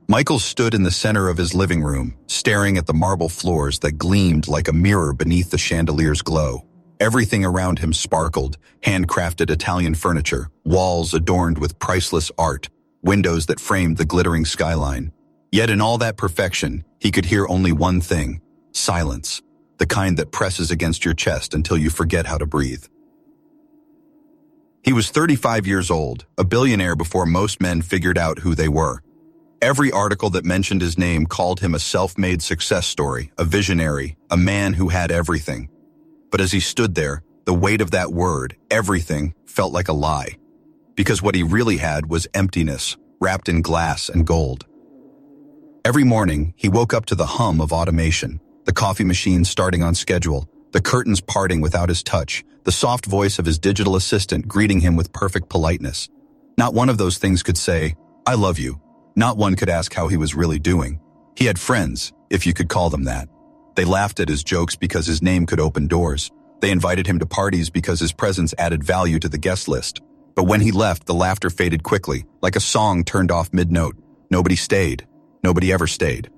Michael stood in the center of his living room, staring at the marble floors that gleamed like a mirror beneath the chandelier's glow. Everything around him sparkled, handcrafted Italian furniture, walls adorned with priceless art, windows that framed the glittering skyline. Yet in all that perfection, he could hear only one thing: silence, the kind that presses against your chest until you forget how to breathe. He was 35 years old, a billionaire before most men figured out who they were. Every article that mentioned his name called him a self-made success story, a visionary, a man who had everything. But as he stood there, the weight of that word, everything, felt like a lie. Because what he really had was emptiness, wrapped in glass and gold. Every morning, he woke up to the hum of automation, the coffee machine starting on schedule, the curtains parting without his touch, the soft voice of his digital assistant greeting him with perfect politeness. Not one of those things could say, "I love you." Not one could ask how he was really doing. He had friends, if you could call them that. They laughed at his jokes because his name could open doors. They invited him to parties because his presence added value to the guest list. But when he left, the laughter faded quickly, like a song turned off mid-note. Nobody stayed. Nobody ever stayed.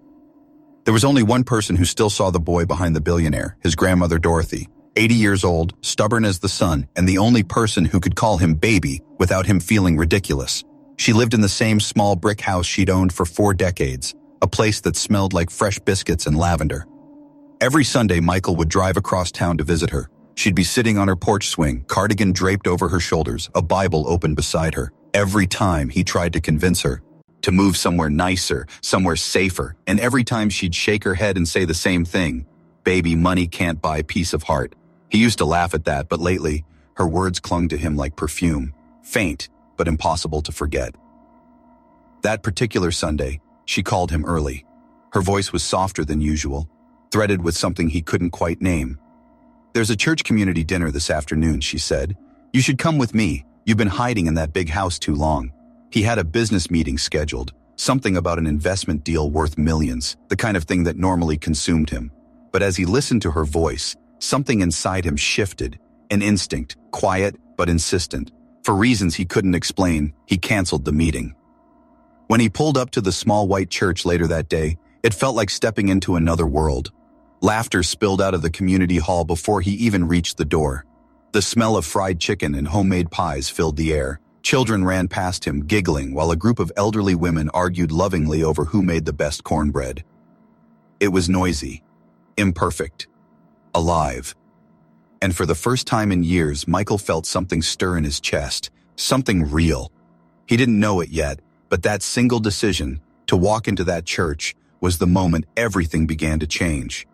There was only one person who still saw the boy behind the billionaire, his grandmother Dorothy, 80 years old, stubborn as the sun, and the only person who could call him baby without him feeling ridiculous. She lived in the same small brick house she'd owned for 4 decades, a place that smelled like fresh biscuits and lavender. Every Sunday, Michael would drive across town to visit her. She'd be sitting on her porch swing, cardigan draped over her shoulders, a Bible open beside her. Every time he tried to convince her to move somewhere nicer, somewhere safer, and every time she'd shake her head and say the same thing: "Baby, money can't buy peace of heart." He used to laugh at that, but lately, her words clung to him like perfume, faint, but impossible to forget. That particular Sunday, she called him early. Her voice was softer than usual, threaded with something he couldn't quite name. "There's a church community dinner this afternoon," she said. "You should come with me. You've been hiding in that big house too long." He had a business meeting scheduled, something about an investment deal worth millions, the kind of thing that normally consumed him. But as he listened to her voice, something inside him shifted, an instinct, quiet but insistent. For reasons he couldn't explain, he canceled the meeting. When he pulled up to the small white church later that day, it felt like stepping into another world. Laughter spilled out of the community hall before he even reached the door. The smell of fried chicken and homemade pies filled the air. Children ran past him, giggling, while a group of elderly women argued lovingly over who made the best cornbread. It was noisy, imperfect, alive. And for the first time in years, Michael felt something stir in his chest, something real. He didn't know it yet, but that single decision, to walk into that church, was the moment everything began to change.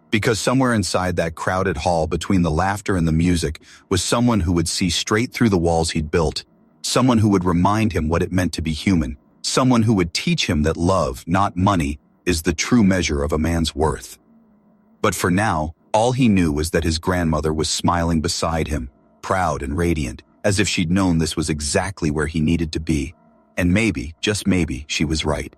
Because somewhere inside that crowded hall, between the laughter and the music, was someone who would see straight through the walls he'd built, someone who would remind him what it meant to be human, someone who would teach him that love, not money, is the true measure of a man's worth. But for now, all he knew was that his grandmother was smiling beside him, proud and radiant, as if she'd known this was exactly where he needed to be. And maybe, just maybe, she was right.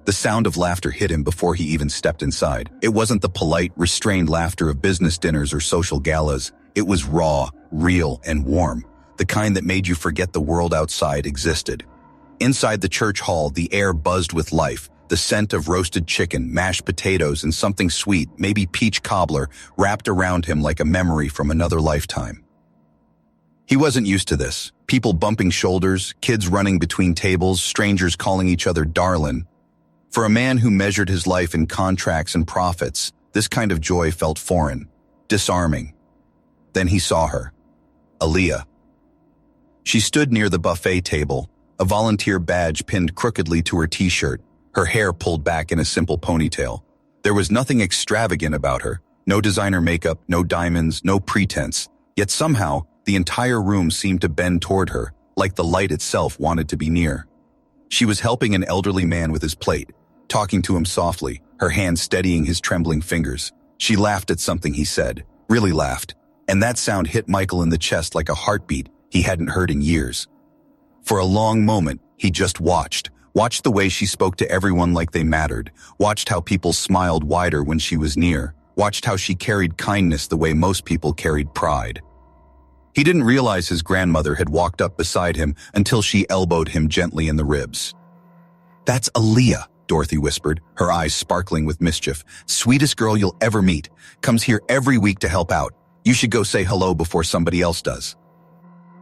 The sound of laughter hit him before he even stepped inside. It wasn't the polite, restrained laughter of business dinners or social galas. It was raw, real, and warm, the kind that made you forget the world outside existed. Inside the church hall, the air buzzed with life, the scent of roasted chicken, mashed potatoes, and something sweet, maybe peach cobbler, wrapped around him like a memory from another lifetime. He wasn't used to this. People bumping shoulders, kids running between tables, strangers calling each other darlin'. For a man who measured his life in contracts and profits, this kind of joy felt foreign, disarming. Then he saw her, Aaliyah. She stood near the buffet table, a volunteer badge pinned crookedly to her t-shirt, her hair pulled back in a simple ponytail. There was nothing extravagant about her, no designer makeup, no diamonds, no pretense, yet somehow the entire room seemed to bend toward her, like the light itself wanted to be near. She was helping an elderly man with his plate, talking to him softly, her hand steadying his trembling fingers. She laughed at something he said, really laughed, and that sound hit Michael in the chest like a heartbeat he hadn't heard in years. For a long moment, he just watched the way she spoke to everyone like they mattered, watched how people smiled wider when she was near, watched how she carried kindness the way most people carried pride. He didn't realize his grandmother had walked up beside him until she elbowed him gently in the ribs. That's Aaliyah, Dorothy whispered, her eyes sparkling with mischief. Sweetest girl you'll ever meet. Comes here every week to help out. You should go say hello before somebody else does.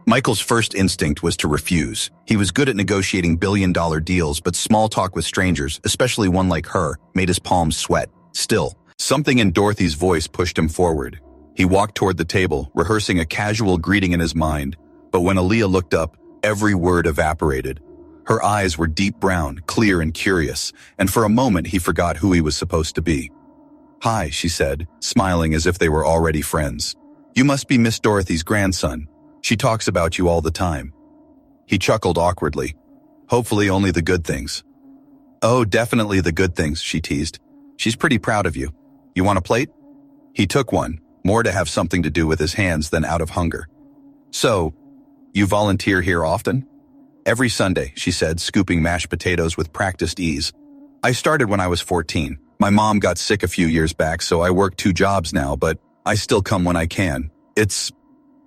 Michael's first instinct was to refuse. He was good at negotiating billion-dollar deals, but small talk with strangers, especially one like her, made his palms sweat. Still, something in Dorothy's voice pushed him forward. He walked toward the table, rehearsing a casual greeting in his mind. But when Aaliyah looked up, every word evaporated. Her eyes were deep brown, clear and curious, and for a moment he forgot who he was supposed to be. "Hi," she said, smiling as if they were already friends. "You must be Miss Dorothy's grandson. She talks about you all the time." He chuckled awkwardly. "Hopefully only the good things." "Oh, definitely the good things," she teased. "She's pretty proud of you. You want a plate?" He took one, more to have something to do with his hands than out of hunger. "So, you volunteer here often?" "Every Sunday," she said, scooping mashed potatoes with practiced ease. "I started when I was 14. My mom got sick a few years back, so I work 2 jobs now, but I still come when I can. It's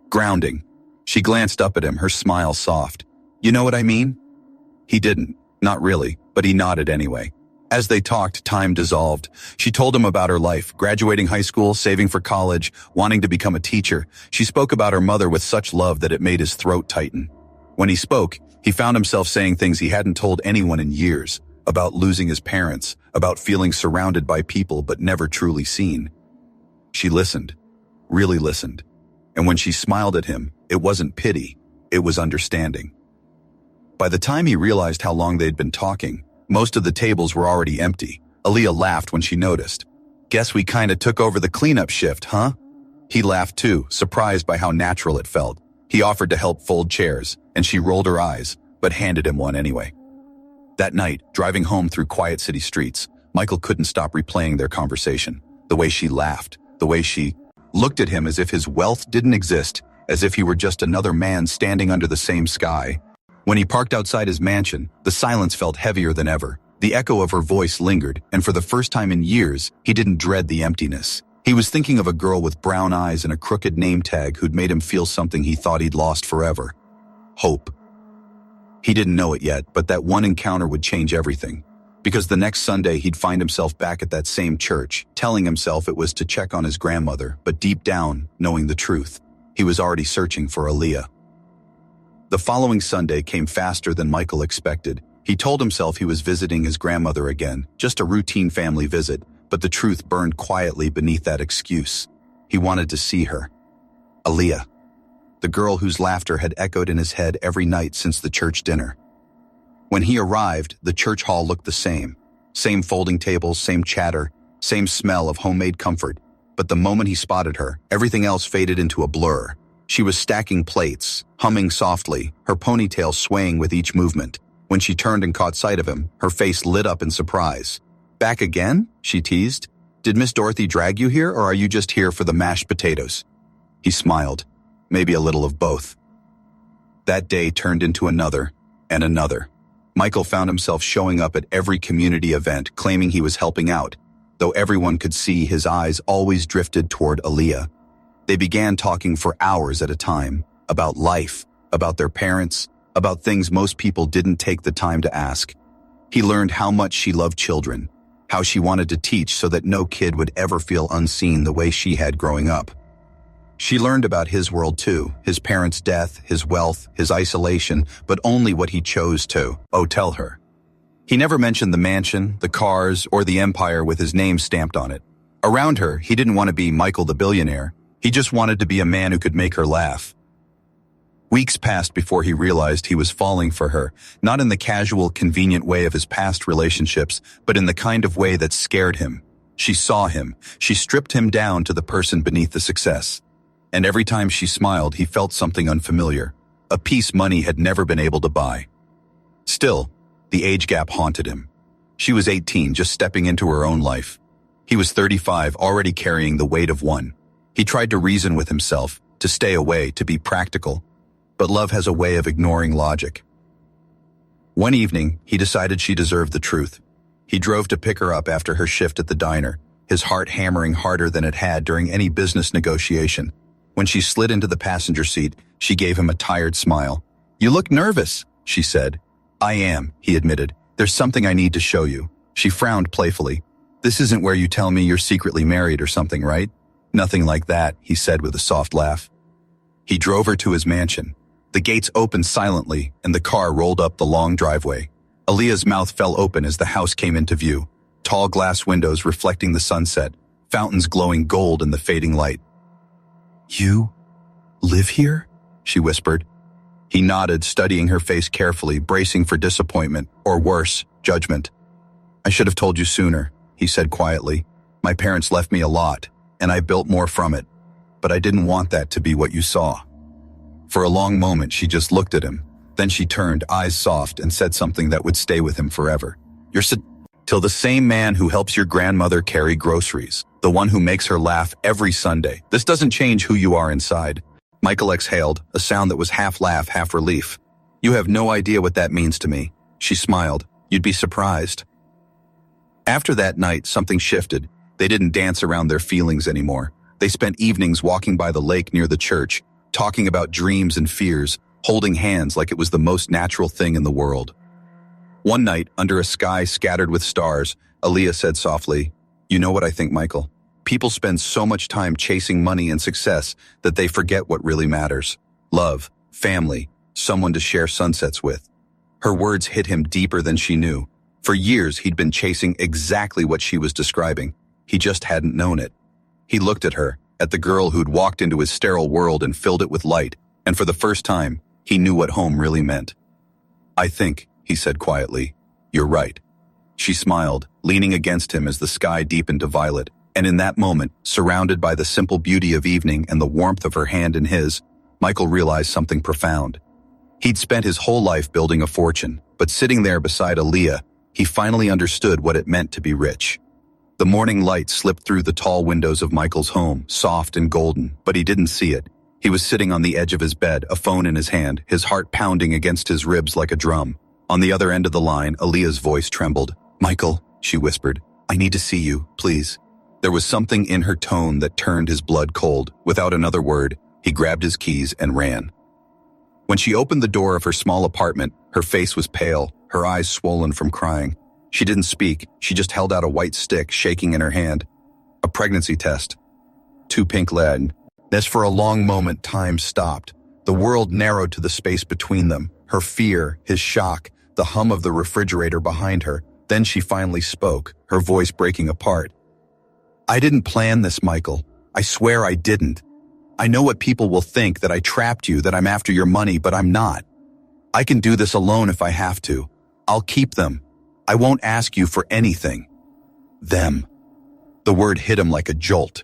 grounding." She glanced up at him, her smile soft. "You know what I mean?" He didn't, not really, but he nodded anyway. As they talked, time dissolved. She told him about her life, graduating high school, saving for college, wanting to become a teacher. She spoke about her mother with such love that it made his throat tighten. When he spoke, he found himself saying things he hadn't told anyone in years, about losing his parents, about feeling surrounded by people but never truly seen. She listened, really listened. And when she smiled at him, it wasn't pity, it was understanding. By the time he realized how long they'd been talking, most of the tables were already empty. Aaliyah laughed when she noticed. "Guess we kinda took over the cleanup shift, huh?" He laughed too, surprised by how natural it felt. He offered to help fold chairs, and she rolled her eyes, but handed him one anyway. That night, driving home through quiet city streets, Michael couldn't stop replaying their conversation. The way she laughed, the way she looked at him as if his wealth didn't exist, as if he were just another man standing under the same sky. When he parked outside his mansion, the silence felt heavier than ever. The echo of her voice lingered, and for the first time in years, he didn't dread the emptiness. He was thinking of a girl with brown eyes and a crooked name tag who'd made him feel something he thought he'd lost forever. Hope. He didn't know it yet, but that one encounter would change everything. Because the next Sunday he'd find himself back at that same church, telling himself it was to check on his grandmother, but deep down, knowing the truth, he was already searching for Aaliyah. The following Sunday came faster than Michael expected. He told himself he was visiting his grandmother again, just a routine family visit, but the truth burned quietly beneath that excuse. He wanted to see her. Aaliyah, the girl whose laughter had echoed in his head every night since the church dinner. When he arrived, the church hall looked the same. Same folding tables, same chatter, same smell of homemade comfort. But the moment he spotted her, everything else faded into a blur. She was stacking plates, humming softly, her ponytail swaying with each movement. When she turned and caught sight of him, her face lit up in surprise. "Back again?" she teased. "Did Miss Dorothy drag you here, or are you just here for the mashed potatoes?" He smiled. Maybe a little of both. That day turned into another, and another. Michael found himself showing up at every community event, claiming he was helping out, though everyone could see his eyes always drifted toward Aaliyah. They began talking for hours at a time, about life, about their parents, about things most people didn't take the time to ask. He learned how much she loved children, how she wanted to teach so that no kid would ever feel unseen the way she had growing up. She learned about his world too, his parents' death, his wealth, his isolation, but only what he chose to, tell her. He never mentioned the mansion, the cars, or the empire with his name stamped on it. Around her, he didn't want to be Michael the billionaire. He just wanted to be a man who could make her laugh. Weeks passed before he realized he was falling for her, not in the casual, convenient way of his past relationships, but in the kind of way that scared him. She saw him. She stripped him down to the person beneath the success. And every time she smiled, he felt something unfamiliar, a peace money had never been able to buy. Still, the age gap haunted him. She was 18, just stepping into her own life. He was 35, already carrying the weight of one. He tried to reason with himself, to stay away, to be practical. But love has a way of ignoring logic. One evening, he decided she deserved the truth. He drove to pick her up after her shift at the diner, his heart hammering harder than it had during any business negotiation. When she slid into the passenger seat, she gave him a tired smile. "You look nervous," she said. "I am," he admitted. There's something I need to show you. She frowned playfully. This isn't where you tell me you're secretly married or something, right? Nothing like that, he said with a soft laugh. He drove her to his mansion. The gates opened silently, and the car rolled up the long driveway. Aaliyah's mouth fell open as the house came into view. Tall glass windows reflecting the sunset, fountains glowing gold in the fading light. You live here? She whispered. He nodded, studying her face carefully, bracing for disappointment, or worse, judgment. I should have told you sooner, he said quietly. My parents left me a lot, and I built more from it. But I didn't want that to be what you saw. For a long moment, she just looked at him. Then she turned, eyes soft, and said something that would stay with him forever. You're till the same man who helps your grandmother carry groceries, the one who makes her laugh every Sunday. This doesn't change who you are inside. Michael exhaled, a sound that was half laugh, half relief. You have no idea what that means to me. She smiled. You'd be surprised. After that night, something shifted. They didn't dance around their feelings anymore. They spent evenings walking by the lake near the church, talking about dreams and fears, holding hands like it was the most natural thing in the world. One night, under a sky scattered with stars, Aaliyah said softly, You know what I think, Michael? People spend so much time chasing money and success that they forget what really matters. Love, family, someone to share sunsets with. Her words hit him deeper than she knew. For years, he'd been chasing exactly what she was describing. He just hadn't known it. He looked at her, at the girl who'd walked into his sterile world and filled it with light, and for the first time, he knew what home really meant. I think, he said quietly, you're right. She smiled, leaning against him as the sky deepened to violet, and in that moment, surrounded by the simple beauty of evening and the warmth of her hand in his, Michael realized something profound. He'd spent his whole life building a fortune, but sitting there beside Aaliyah, he finally understood what it meant to be rich. The morning light slipped through the tall windows of Michael's home, soft and golden, but he didn't see it. He was sitting on the edge of his bed, a phone in his hand, his heart pounding against his ribs like a drum. On the other end of the line, Aaliyah's voice trembled. Michael, she whispered, I need to see you, please. There was something in her tone that turned his blood cold. Without another word, he grabbed his keys and ran. When she opened the door of her small apartment, her face was pale, her eyes swollen from crying. She didn't speak, she just held out a white stick, shaking in her hand. A pregnancy test. 2 pink lead. As for a long moment, time stopped. The world narrowed to the space between them, her fear, his shock, the hum of the refrigerator behind her. Then she finally spoke, her voice breaking apart. I didn't plan this, Michael. I swear I didn't. I know what people will think, that I trapped you, that I'm after your money, but I'm not. I can do this alone if I have to. I'll keep them. I won't ask you for anything. Them. The word hit him like a jolt.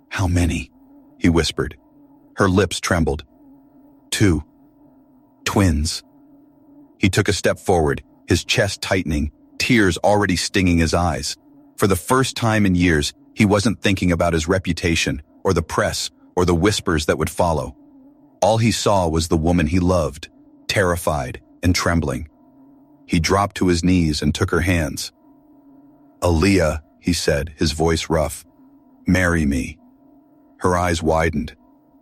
How many? He whispered. Her lips trembled. 2. Twins. He took a step forward, his chest tightening, tears already stinging his eyes. For the first time in years, he wasn't thinking about his reputation, or the press, or the whispers that would follow. All he saw was the woman he loved, terrified and trembling. He dropped to his knees and took her hands. Aaliyah, he said, his voice rough. Marry me. Her eyes widened.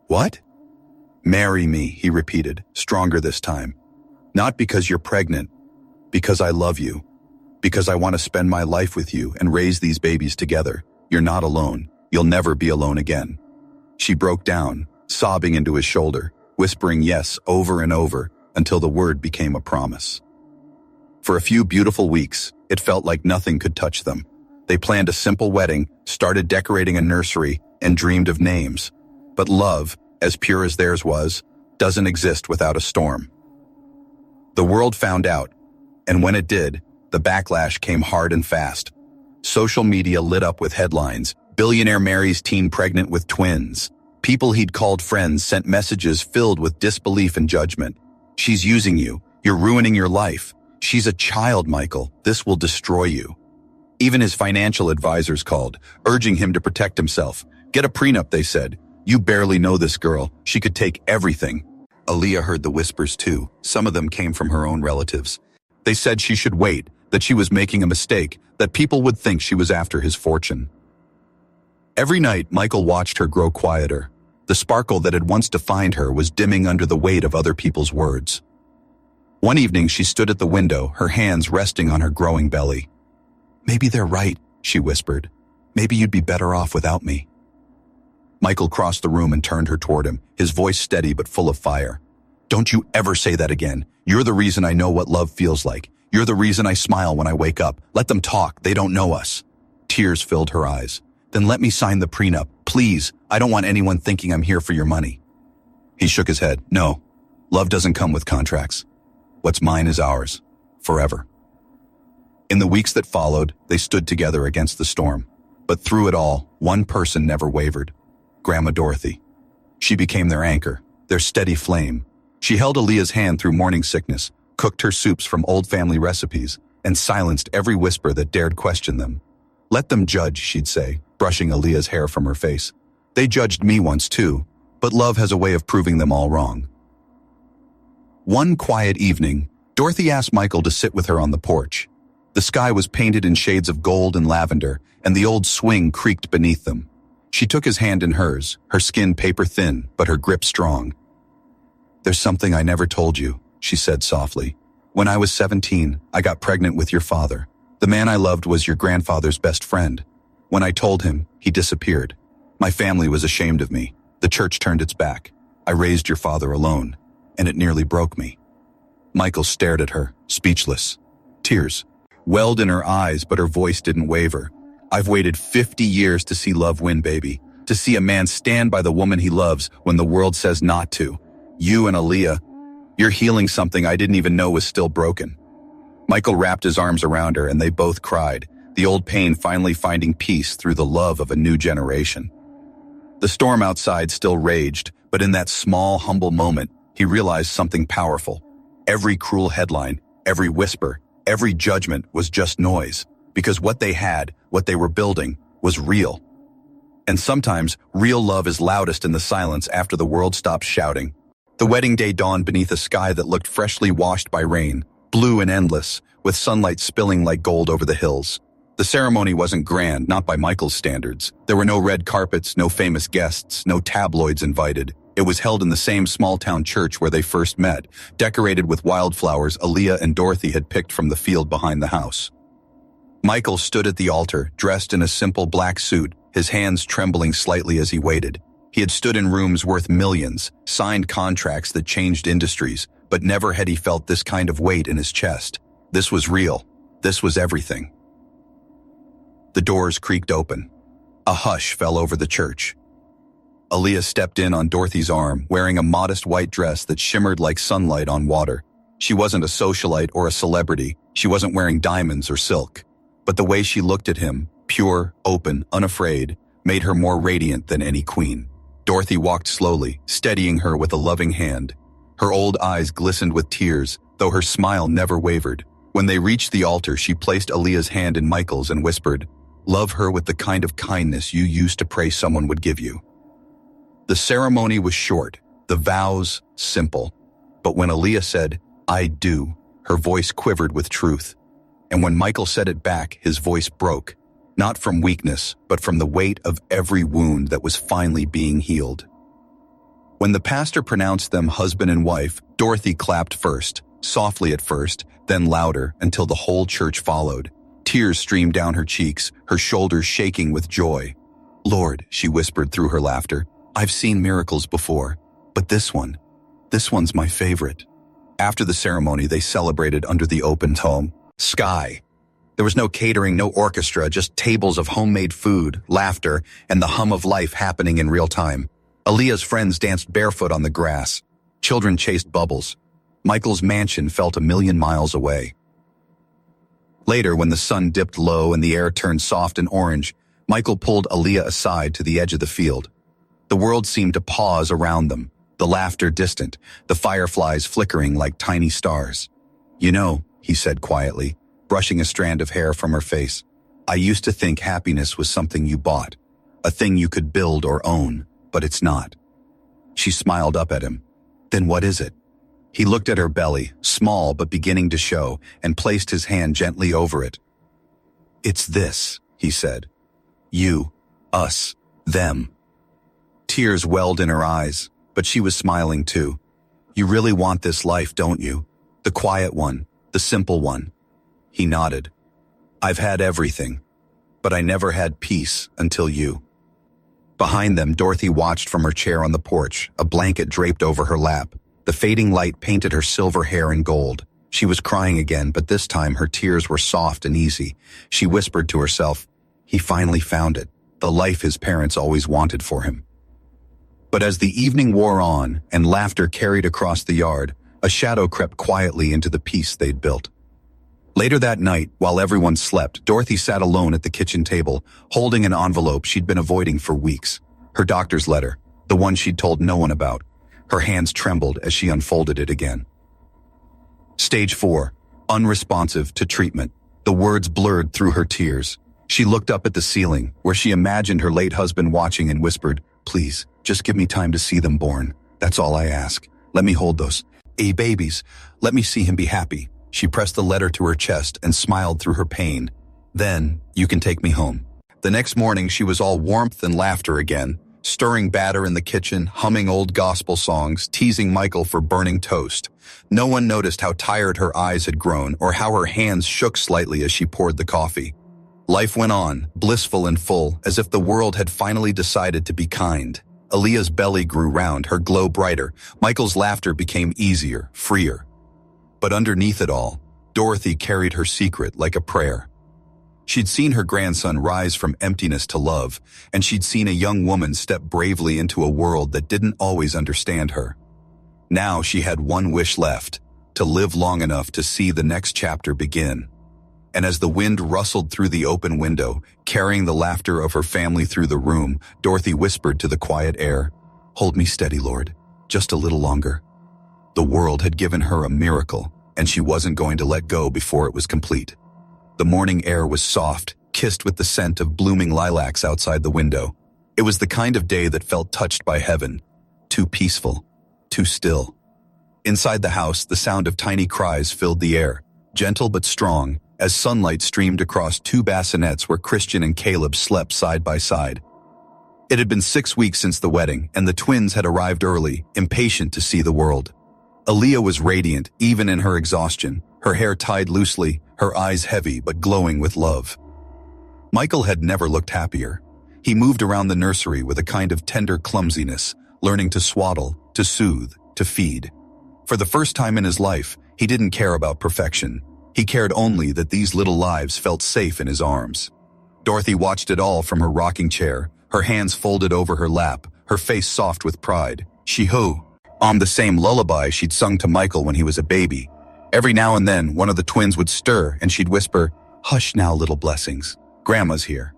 What? Marry me, he repeated, stronger this time. Not because you're pregnant, because I love you. Because I want to spend my life with you and raise these babies together. You're not alone. You'll never be alone again. She broke down, sobbing into his shoulder, whispering yes over and over until the word became a promise. For a few beautiful weeks, it felt like nothing could touch them. They planned a simple wedding, started decorating a nursery, and dreamed of names. But love, as pure as theirs was, doesn't exist without a storm. The world found out, and when it did, the backlash came hard and fast. Social media lit up with headlines. Billionaire marries teen pregnant with twins. People he'd called friends sent messages filled with disbelief and judgment. She's using you. You're ruining your life. She's a child, Michael. This will destroy you. Even his financial advisors called, urging him to protect himself. Get a prenup, they said. You barely know this girl. She could take everything. Aaliyah heard the whispers too. Some of them came from her own relatives. They said she should wait, that she was making a mistake, that people would think she was after his fortune. Every night, Michael watched her grow quieter. The sparkle that had once defined her was dimming under the weight of other people's words. One evening, she stood at the window, her hands resting on her growing belly. "Maybe they're right," she whispered. "Maybe you'd be better off without me." Michael crossed the room and turned her toward him, his voice steady but full of fire. "Don't you ever say that again. You're the reason I know what love feels like. You're the reason I smile when I wake up. Let them talk. They don't know us." Tears filled her eyes. "Then let me sign the prenup. Please. I don't want anyone thinking I'm here for your money." He shook his head. "No. Love doesn't come with contracts. What's mine is ours. Forever." In the weeks that followed, they stood together against the storm. But through it all, one person never wavered. Grandma Dorothy. She became their anchor, their steady flame. She held Aaliyah's hand through morning sickness, cooked her soups from old family recipes, and silenced every whisper that dared question them. "Let them judge," she'd say, brushing Aaliyah's hair from her face. "They judged me once too, but love has a way of proving them all wrong." One quiet evening, Dorothy asked Michael to sit with her on the porch. The sky was painted in shades of gold and lavender, and the old swing creaked beneath them. She took his hand in hers, her skin paper-thin, but her grip strong. "There's something I never told you," she said softly. "When I was 17, I got pregnant with your father. The man I loved was your grandfather's best friend. When I told him, he disappeared. My family was ashamed of me. The church turned its back. I raised your father alone, and it nearly broke me." Michael stared at her, speechless. Tears welled in her eyes, but her voice didn't waver. "I've waited 50 years to see love win, baby. To see a man stand by the woman he loves when the world says not to. You and Aaliyah, you're healing something I didn't even know was still broken." Michael wrapped his arms around her and they both cried, the old pain finally finding peace through the love of a new generation. The storm outside still raged, but in that small, humble moment, he realized something powerful. Every cruel headline, every whisper, every judgment was just noise, because what they had, what they were building, was real. And sometimes, real love is loudest in the silence after the world stops shouting. The wedding day dawned beneath a sky that looked freshly washed by rain, blue and endless, with sunlight spilling like gold over the hills. The ceremony wasn't grand, not by Michael's standards. There were no red carpets, no famous guests, no tabloids invited. It was held in the same small-town church where they first met, decorated with wildflowers Aaliyah and Dorothy had picked from the field behind the house. Michael stood at the altar, dressed in a simple black suit, his hands trembling slightly as he waited. He had stood in rooms worth millions, signed contracts that changed industries, but never had he felt this kind of weight in his chest. This was real. This was everything. The doors creaked open. A hush fell over the church. Aaliyah stepped in on Dorothy's arm, wearing a modest white dress that shimmered like sunlight on water. She wasn't a socialite or a celebrity. She wasn't wearing diamonds or silk. But the way she looked at him, pure, open, unafraid, made her more radiant than any queen. Dorothy walked slowly, steadying her with a loving hand. Her old eyes glistened with tears, though her smile never wavered. When they reached the altar, she placed Aaliyah's hand in Michael's and whispered, "Love her with the kind of kindness you used to pray someone would give you." The ceremony was short, the vows simple. But when Aaliyah said, "I do," her voice quivered with truth. And when Michael said it back, his voice broke, not from weakness, but from the weight of every wound that was finally being healed. When the pastor pronounced them husband and wife, Dorothy clapped first, softly at first, then louder until the whole church followed. Tears streamed down her cheeks, her shoulders shaking with joy. "Lord," she whispered through her laughter, "I've seen miracles before, but this one's my favorite." After the ceremony, they celebrated under the open home sky. There was no catering, no orchestra, just tables of homemade food, laughter, and the hum of life happening in real time. Aaliyah's friends danced barefoot on the grass. Children chased bubbles. Michael's mansion felt 1,000,000 miles away. Later, when the sun dipped low and the air turned soft and orange, Michael pulled Aaliyah aside to the edge of the field. The world seemed to pause around them, the laughter distant, the fireflies flickering like tiny stars. "You know," he said quietly, brushing a strand of hair from her face, "I used to think happiness was something you bought, a thing you could build or own, but it's not." She smiled up at him. "Then what is it?" He looked at her belly, small but beginning to show, and placed his hand gently over it. "It's this," he said. "You, us, them." Tears welled in her eyes, but she was smiling too. "You really want this life, don't you? The quiet one, the simple one. He nodded. I've had everything, but I never had peace until you. Behind them, Dorothy watched from her chair on the porch, a blanket draped over her lap. The fading light painted her silver hair in gold. She was crying again, but this time her tears were soft and easy. She whispered to herself, he finally found it, the life his parents always wanted for him. But as the evening wore on and laughter carried across the yard, a shadow crept quietly into the peace they'd built. Later that night, while everyone slept, Dorothy sat alone at the kitchen table, holding an envelope she'd been avoiding for weeks. Her doctor's letter, the one she'd told no one about. Her hands trembled as she unfolded it again. Stage 4, unresponsive to treatment. The words blurred through her tears. She looked up at the ceiling, where she imagined her late husband watching, and whispered, please, just give me time to see them born. That's all I ask. Let me hold those babies. Let me see him be happy. She pressed the letter to her chest and smiled through her pain. Then, you can take me home. The next morning, she was all warmth and laughter again, stirring batter in the kitchen, humming old gospel songs, teasing Michael for burning toast. No one noticed how tired her eyes had grown or how her hands shook slightly as she poured the coffee. Life went on, blissful and full, as if the world had finally decided to be kind. Aaliyah's belly grew round, her glow brighter. Michael's laughter became easier, freer. But underneath it all, Dorothy carried her secret like a prayer. She'd seen her grandson rise from emptiness to love, and she'd seen a young woman step bravely into a world that didn't always understand her. Now she had one wish left, to live long enough to see the next chapter begin. And as the wind rustled through the open window, carrying the laughter of her family through the room, Dorothy whispered to the quiet air, hold me steady, Lord, just a little longer. The world had given her a miracle, and she wasn't going to let go before it was complete. The morning air was soft, kissed with the scent of blooming lilacs outside the window. It was the kind of day that felt touched by heaven, too peaceful, too still. Inside the house, the sound of tiny cries filled the air, gentle but strong, as sunlight streamed across two bassinets where Christian and Caleb slept side by side. It had been 6 weeks since the wedding, and the twins had arrived early, impatient to see the world. Aaliyah was radiant, even in her exhaustion, her hair tied loosely, her eyes heavy but glowing with love. Michael had never looked happier. He moved around the nursery with a kind of tender clumsiness, learning to swaddle, to soothe, to feed. For the first time in his life, he didn't care about perfection. He cared only that these little lives felt safe in his arms. Dorothy watched it all from her rocking chair, her hands folded over her lap, her face soft with pride. She hummed the same lullaby she'd sung to Michael when he was a baby. Every now and then, one of the twins would stir and she'd whisper, hush now, little blessings. Grandma's here.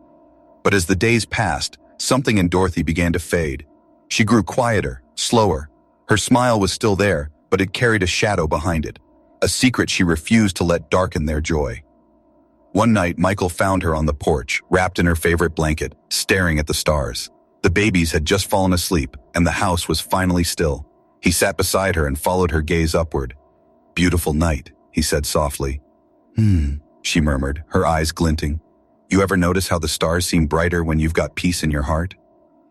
But as the days passed, something in Dorothy began to fade. She grew quieter, slower. Her smile was still there, but it carried a shadow behind it. A secret she refused to let darken their joy. One night, Michael found her on the porch, wrapped in her favorite blanket, staring at the stars. The babies had just fallen asleep, and the house was finally still. He sat beside her and followed her gaze upward. Beautiful night, he said softly. She murmured, her eyes glinting. You ever notice how the stars seem brighter when you've got peace in your heart?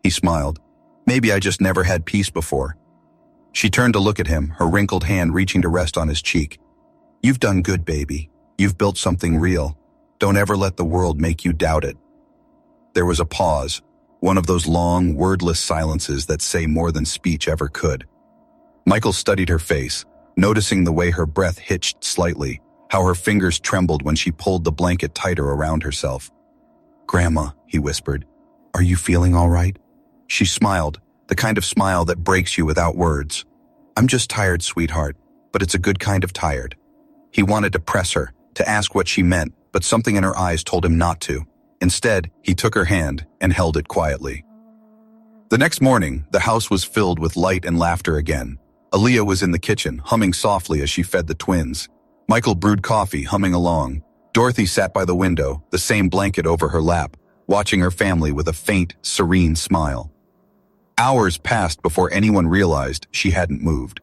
He smiled. Maybe I just never had peace before. She turned to look at him, her wrinkled hand reaching to rest on his cheek. You've done good, baby. You've built something real. Don't ever let the world make you doubt it. There was a pause, one of those long, wordless silences that say more than speech ever could. Michael studied her face, noticing the way her breath hitched slightly, how her fingers trembled when she pulled the blanket tighter around herself. Grandma, he whispered, are you feeling all right? She smiled, the kind of smile that breaks you without words. I'm just tired, sweetheart, but it's a good kind of tired. He wanted to press her, to ask what she meant, but something in her eyes told him not to. Instead, he took her hand and held it quietly. The next morning, the house was filled with light and laughter again. Aaliyah was in the kitchen, humming softly as she fed the twins. Michael brewed coffee, humming along. Dorothy sat by the window, the same blanket over her lap, watching her family with a faint, serene smile. Hours passed before anyone realized she hadn't moved.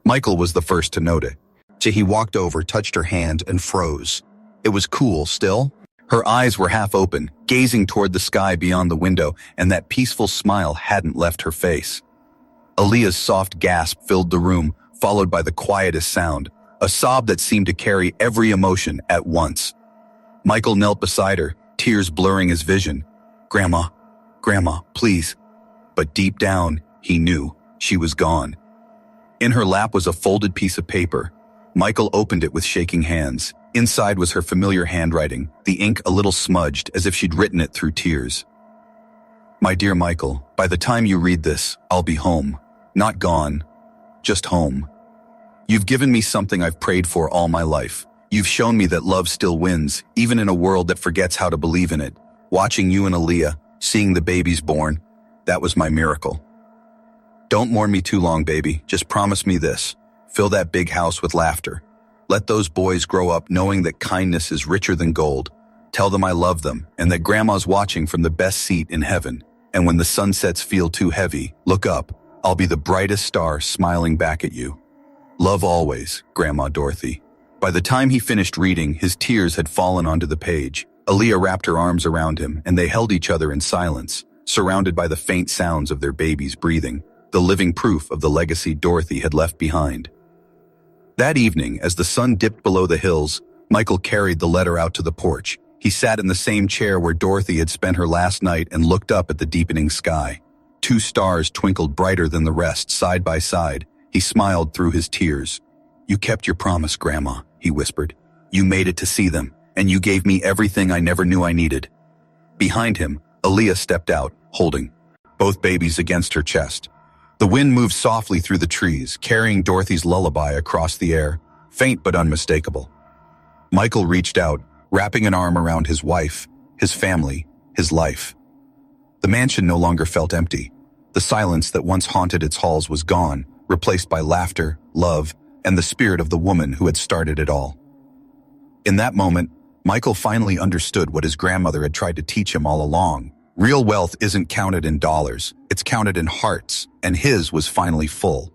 Michael was the first to note it. He walked over, touched her hand, and froze. It was cool still. Her eyes were half open, gazing toward the sky beyond the window, and that peaceful smile hadn't left her face. Aaliyah's soft gasp filled the room, followed by the quietest sound, a sob that seemed to carry every emotion at once. Michael knelt beside her, tears blurring his vision. "Grandma, Grandma, please." But deep down, he knew she was gone. In her lap was a folded piece of paper. Michael opened it with shaking hands. Inside was her familiar handwriting, the ink a little smudged as if she'd written it through tears. "My dear Michael, by the time you read this, I'll be home. Not gone, just home. You've given me something I've prayed for all my life. You've shown me that love still wins, even in a world that forgets how to believe in it. Watching you and Aaliyah, seeing the babies born, that was my miracle. Don't mourn me too long, baby. Just promise me this. Fill that big house with laughter. Let those boys grow up knowing that kindness is richer than gold. Tell them I love them and that Grandma's watching from the best seat in heaven. And when the sunsets feel too heavy, look up. I'll be the brightest star smiling back at you. Love always, Grandma Dorothy." By the time he finished reading, his tears had fallen onto the page. Aaliyah wrapped her arms around him, and they held each other in silence, surrounded by the faint sounds of their babies breathing, the living proof of the legacy Dorothy had left behind. That evening, as the sun dipped below the hills, Michael carried the letter out to the porch. He sat in the same chair where Dorothy had spent her last night and looked up at the deepening sky. 2 stars twinkled brighter than the rest, side by side. He smiled through his tears. "You kept your promise, Grandma," he whispered. "You made it to see them, and you gave me everything I never knew I needed." Behind him, Aaliyah stepped out, holding both babies against her chest. The wind moved softly through the trees, carrying Dorothy's lullaby across the air, faint but unmistakable. Michael reached out, wrapping an arm around his wife, his family, his life. The mansion no longer felt empty. The silence that once haunted its halls was gone, replaced by laughter, love, and the spirit of the woman who had started it all. In that moment, Michael finally understood what his grandmother had tried to teach him all along. Real wealth isn't counted in dollars, it's counted in hearts, and his was finally full.